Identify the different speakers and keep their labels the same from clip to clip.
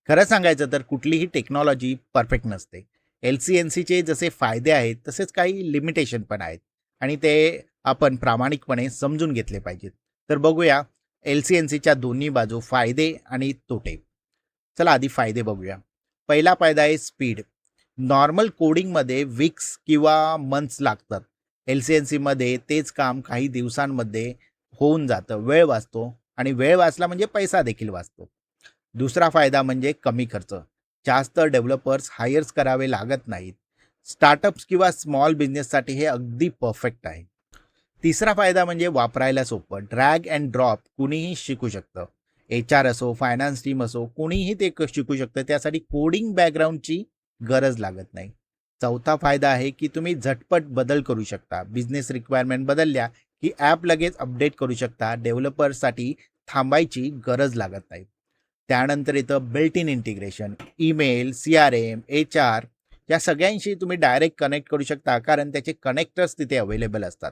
Speaker 1: खरं सांगायचं तर कुठलीही टेक्नॉलॉजी परफेक्ट नसते. LC-NCचे जसे फायदे आहेत तसेच काही लिमिटेशन पण आहेत आणि ते आपण प्रामाणिकपणे समजून घेतले पाहिजेत. तर बघूया LC-NCच्या दोन्ही बाजू, फायदे आणि तोटे. चला आधी फायदे बघूया. पहिला फायदा आहे स्पीड. नॉर्मल कोडिंगमध्ये वीक्स किंवा मंथ्स लागतात. LC-NCमध्ये तेच काम काही दिवसांमध्ये होऊन जातं. वेळ वाचतो आणि वेळ वाचला म्हणजे पैसा देखील वाचतो. दुसरा फायदा म्हणजे कमी खर्च. जास्त डेव्हलपर्स हायर्स करावे लागत नाहीत. स्टार्टअप्स किंवा स्मॉल बिझनेससाठी हे अगदी परफेक्ट आहे. तिसरा फायदा म्हणजे वापरायला सोपं. ड्रॅग अँड ड्रॉप कुणीही शिकू शकतं. HR असो, फायनान्स टीम असो, कुणीही ते शिकू शकतं. त्यासाठी कोडिंग बॅकग्राऊंडची गरज लागत नाही. चौथा फायदा आहे की तुम्ही झटपट बदल करू शकता. बिझनेस रिक्वायरमेंट बदलल्या की ॲप लगेच अपडेट करू शकता. डेव्हलपर्ससाठी थांबायची गरज लागत नाही. त्यानंतर येतं built in integration. Email, CRM, HR या सगळ्यांशी तुम्ही डायरेक्ट कनेक्ट करू शकता, कारण त्याचे कनेक्टर्स तिथे अवेलेबल असतात.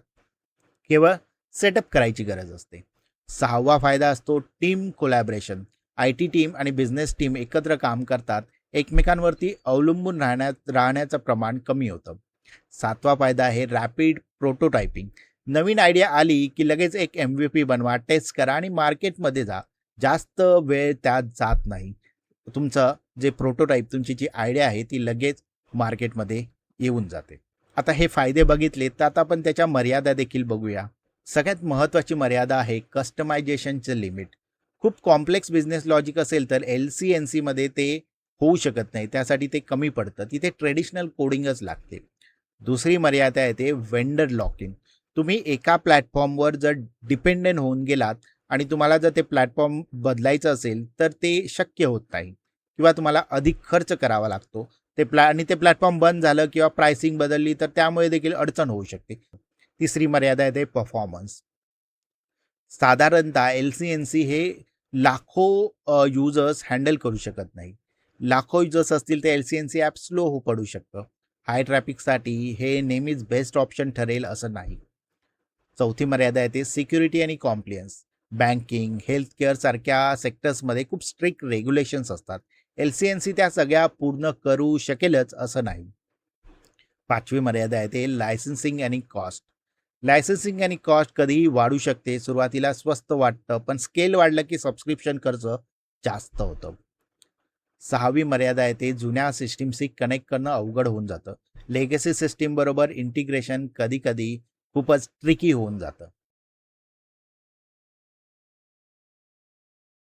Speaker 1: केवळ सेटअप करायची गरज असते. सहावा फायदा असतो टीम कोलॅबरेशन. IT टीम आणि बिझनेस टीम एकत्र काम करतात. एकमेकांवरती अवलंबून राहण्याचं प्रमाण कमी होतं. सातवा फायदा आहे रॅपिड प्रोटोटायपिंग. नवीन आयडिया आली की लगेच एक MVP बनवा, टेस्ट करा आणि मार्केटमध्ये जा. जास्त वेळ त्यात जात नाही. तुमचं जे प्रोटोटाईप, तुमची जी आयडिया आहे ती लगेच मार्केटमध्ये येऊन जाते. आता हे फायदे बघितले तर आता आपण त्याच्या मर्यादा देखील बघूया. सगळ्यात महत्त्वाची मर्यादा आहे कस्टमायझेशनचं लिमिट. खूप कॉम्प्लेक्स बिझनेस लॉजिक असेल तर LC-NCमध्ये ते होऊ शकत नाही. त्यासाठी ते कमी पडतं. तिथे ट्रेडिशनल कोडिंगच लागते. दुसरी मर्यादा येते वेंडर लॉक इन. तुम्ही एका प्लॅटफॉर्मवर जर डिपेंडेंट होऊन गेलात आणि तुम्हाला जर ते प्लॅटफॉर्म बदलायचं असेल तर ते शक्य होत नाही किंवा तुम्हाला अधिक खर्च करावा लागतो. आणि ते प्लॅटफॉर्म बंद झालं किंवा प्राइसिंग बदलली तर त्यामुळे देखील अडचण होऊ शकते. तिसरी मर्यादा येते परफॉर्मन्स. साधारणतः LC-NC हे लाखो युजर्स हँडल करू शकत नाही. लाखो युजर्स असतील तर LC-NC ॲप स्लो पडू शकतं. हाय ट्रॅफिकसाठी हे नेहमीच बेस्ट ऑप्शन ठरेल असं नाही. चौथी मर्यादा येते सिक्युरिटी आणि कॉम्प्लियन्स. बँकिंग, हेल्थकेअर सारख्या सेक्टर्समध्ये खूप स्ट्रिक्ट रेग्युलेशन्स असतात. LC-NC त्या सगळ्या पूर्ण करू शकेलच असं नाही. पाचवी मर्यादा येते लायसन्सिंग आणि कॉस्ट. लायसन्सिंग आणि कॉस्ट कधीही वाढू शकते. सुरुवातीला स्वस्त वाटतं, पण स्केल वाढलं की सबस्क्रिप्शन खर्च जास्त होतं. सहावी मर्यादा येते जुन्या सिस्टीमशी कनेक्ट करणं अवघड होऊन जातं. लेगसी सिस्टीम बरोबर इंटिग्रेशन कधी कधी खूपच ट्रिकी होऊन जातं.